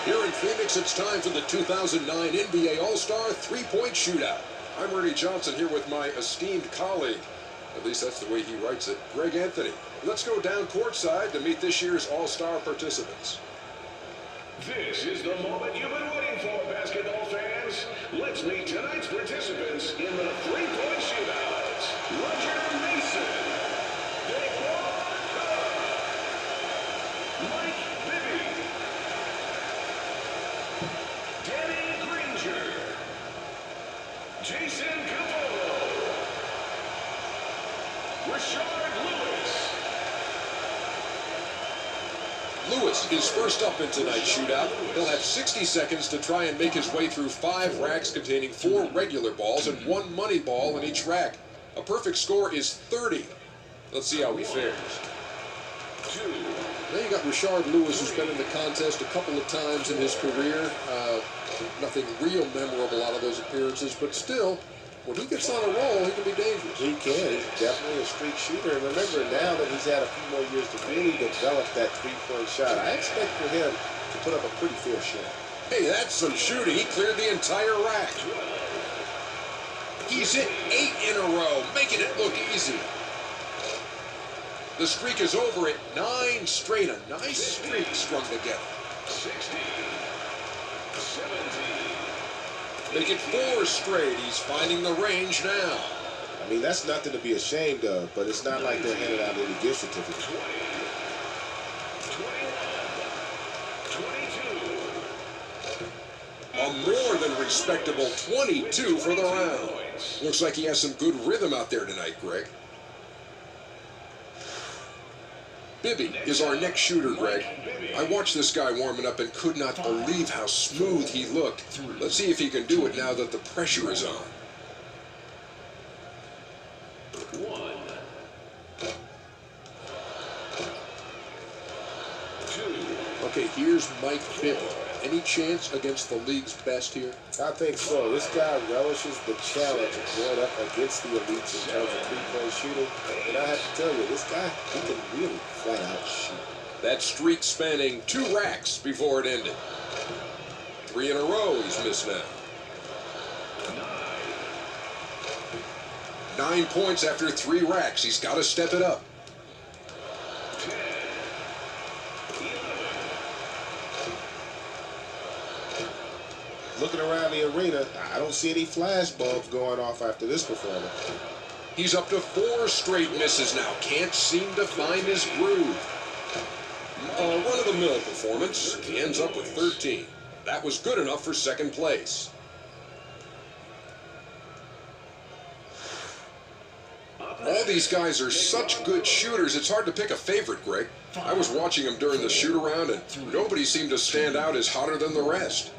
Here in Phoenix, it's time for the 2009 NBA All-Star three-point shootout. I'm Ernie Johnson here with my esteemed colleague, at least that's the way he writes it, Greg Anthony. Let's go down courtside to meet this year's All-Star participants. This is the moment you've been waiting for, basketball fans. Let's meet tonight's participants in the three-point shootout. Roger Mason, Mike Bibby, Danny Granger, Jason Capello, Rashard Lewis. Lewis is first up in tonight's shootout. He'll have 60 seconds to try and make his way through 5 racks containing 4 regular balls and 1 money ball in each rack. A perfect score is 30. Let's see how he fares. Now you got Rashard Lewis, who's been in the contest a couple of times in his career. Nothing real memorable out of those appearances, but still, when he gets on a roll, he can be dangerous. He can. He's definitely a streak shooter. And remember, now that he's had a few more years to really develop that three-point shot, I expect for him to put up a pretty fair shot. Hey, that's some shooting. He cleared the entire rack. He's hit 8 in a row, making it look easy. The streak is over at 9 straight. A nice streak strung together. 60, 70. Make it 4 straight. He's finding the range now. I mean, that's nothing to be ashamed of, but it's not like they're handing out any gift certificates. 20, 21, 22. A more than respectable 22 for the round. Looks like he has some good rhythm out there tonight, Greg. Bibby is our next shooter, Greg. I watched this guy warming up and could not believe how smooth he looked. Let's see if he can do it now that the pressure is on. 1, 2. Okay, here's Mike Bibby. Any chance against the league's best here? I think so. This guy relishes the challenge of going up against the elites in terms of three-point shooting. And I have to tell you, this guy, he can really flat out shoot. That streak spanning 2 racks before it ended. 3 in a row he's missed now. 9 points after 3 racks. He's got to step it up. 10, 11. Looking around the arena, I don't see any flash bulbs going off after this performance. He's up to 4 straight misses now. Can't seem to find his groove. A run-of-the-mill performance. He ends up with 13. That was good enough for second place. All these guys are such good shooters, it's hard to pick a favorite, Greg. I was watching them during the shoot-around, and nobody seemed to stand out as hotter than the rest.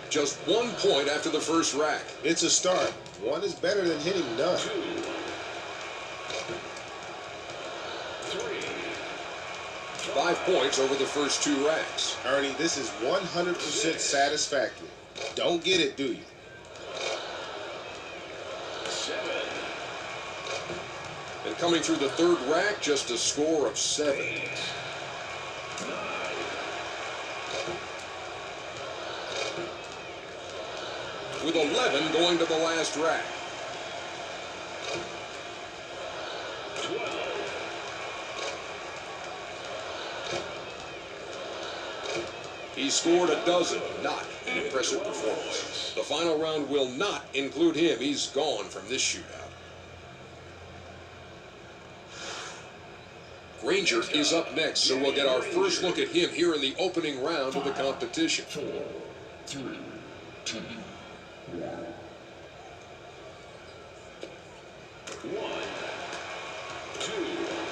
Just 1 point after the first rack. It's a start. 1 is better than hitting none. 2, 3. 5 points over the first 2 racks. Ernie, this is 100% satisfactory. Don't get it, do you? 7. And coming through the 3rd rack, just a score of 7. 8, 9. With 11 going to the last rack. 12. He scored a dozen. Not an impressive performance. The final round will not include him. He's gone from this shootout. Granger is up next, so we'll get our first look at him here in the opening round of the competition. 4, 3, 2,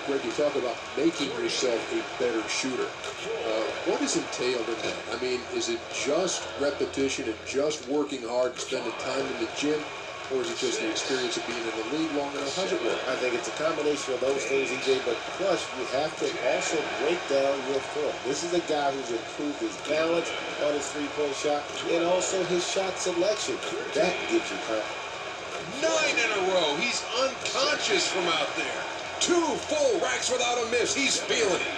Greg, you talk about making yourself a better shooter. What is entailed in that? I mean, is it just repetition and just working hard and spending time in the gym? Or is it just the experience of being in the league long enough? How's it work? I think it's a combination of those things, EJ, but plus you have to also break down your form. This is a guy who's improved his balance on his three-point shot and also his shot selection. That gives you confidence. 9 in a row. He's unconscious from out there. 2 full racks without a miss. He's feeling it.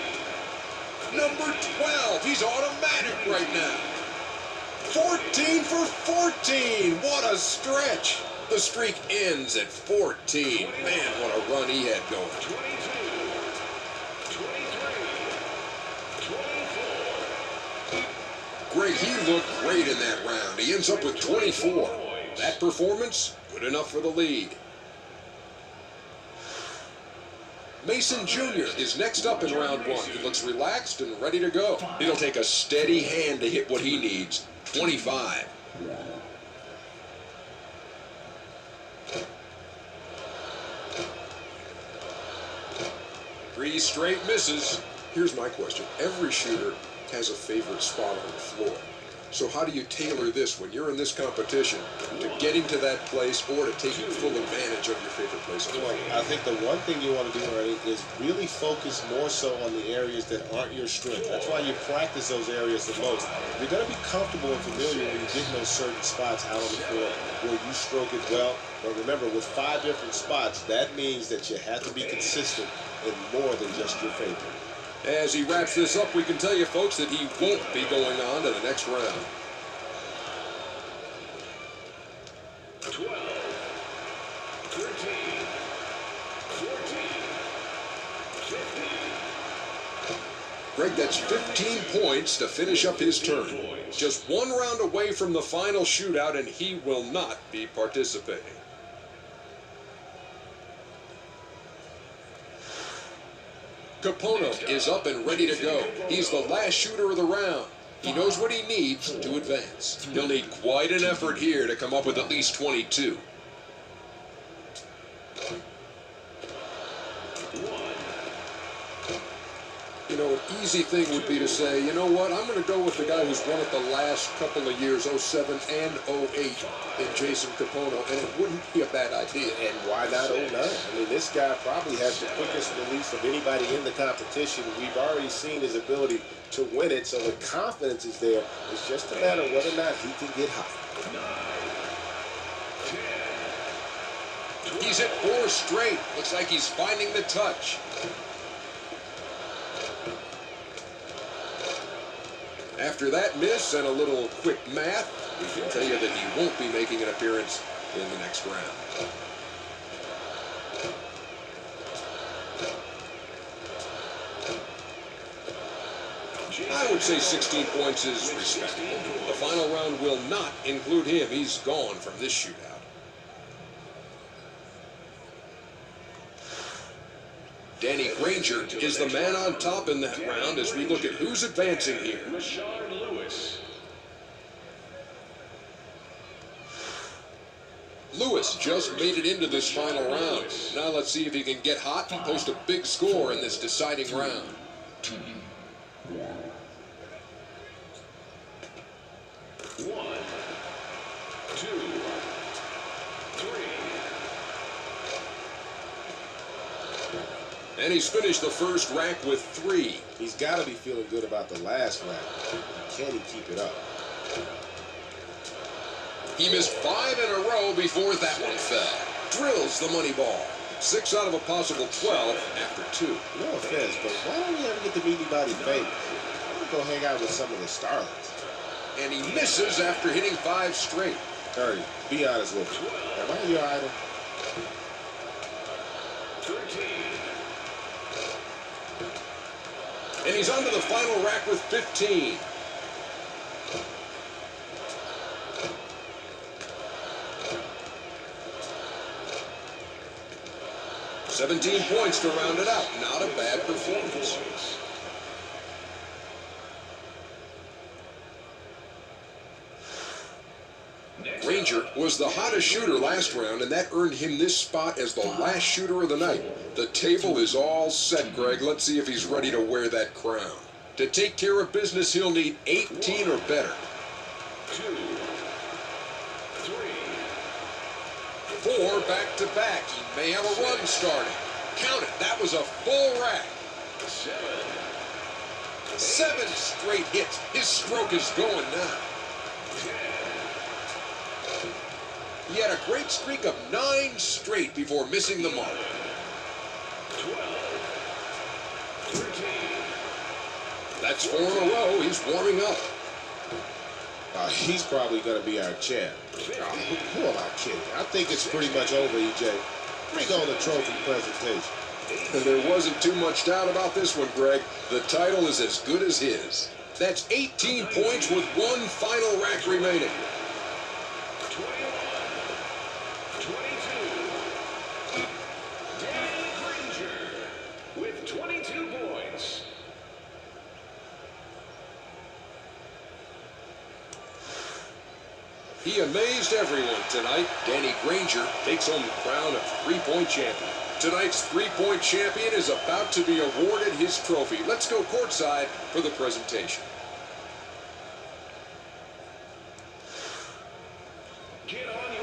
Number 12. He's automatic right now. 14 for 14. What a stretch. The streak ends at 14. Man, what a run he had going. 22, 23, 24. Greg, he looked great in that round. He ends up with 24. That performance, good enough for the lead. Mason Jr. is next up in round 1. He looks relaxed and ready to go. It'll take a steady hand to hit what he needs. 25. Three straight misses. Here's my question. Every shooter has a favorite spot on the floor. So how do you tailor this when you're in this competition to getting to that place or to taking full advantage of your favorite place on the floor? I think the one thing you want to do, Ernie, is really focus more so on the areas that aren't your strength. That's why you practice those areas the most. You're going to be comfortable and familiar when you get in those certain spots out on the floor where you stroke it well. But remember, with 5 different spots, that means that you have to be consistent in more than just your favorite. As he wraps this up, we can tell you, folks, that he won't be going on to the next round. 12, 13, 14, 15. Greg, that's 15 points to finish up his turn. Just 1 round away from the final shootout, and he will not be participating. Capono is up and ready to go. He's the last shooter of the round. He knows what he needs to advance. He'll need quite an effort here to come up with at least 22. You know, an easy thing would be to say, you know what, I'm going to go with the guy who's won it the last couple of years, 07 and 08, in Jason Capono, and it wouldn't be a bad idea. And why not 09? I mean, this guy probably has the quickest release of anybody in the competition. We've already seen his ability to win it, so the confidence is there. It's just a matter of whether or not he can get hot. 9, 10. He's hit 4 straight. Looks like he's finding the touch. After that miss and a little quick math, we can tell you that he won't be making an appearance in the next round. I would say 16 points is respectable. The final round will not include him. He's gone from this shootout. Danny Granger is the man on top in that round as we look at who's advancing here. Lewis just made it into this final round. Now let's see if he can get hot and post a big score in this deciding round. 1, 2, 3. And he's finished the first rack with 3. He's got to be feeling good about the last round. Can he keep it up? He missed 5 in a row before that one fell. Drills the money ball. 6 out of a possible 12 after 2. No offense, but why don't we ever get to meet anybody famous? I want to go hang out with some of the starlets. And he misses after hitting 5 straight. Ernie, be honest with me. Am I your idol? 13. And he's on to the final rack with 15. $17 points to round it out. Not a bad performance. Granger was the hottest shooter last round, and that earned him this spot as the last shooter of the night. The table is all set, Greg. Let's see if he's ready to wear that crown. To take care of business, he'll need 18 or better. 2, 3, 4 back-to-back. He may have a run starting. Count it. That was a full rack. 7, 7 straight hits. His stroke is going now. 10, He had a great streak of 9 straight before missing the mark. 12, 13. That's 4 in a row. He's warming up. He's probably going to be our champ. Who am I kidding? I think it's pretty much over, EJ. Bring on the trophy presentation. And there wasn't too much doubt about this one, Greg. The title is as good as his. That's 18 points with one final rack remaining. 21, 22. Danny Granger with 22 points. He amazed everyone tonight. Danny Granger takes home the crown of three-point champion. Tonight's three-point champion is about to be awarded his trophy. Let's go courtside for the presentation. Get on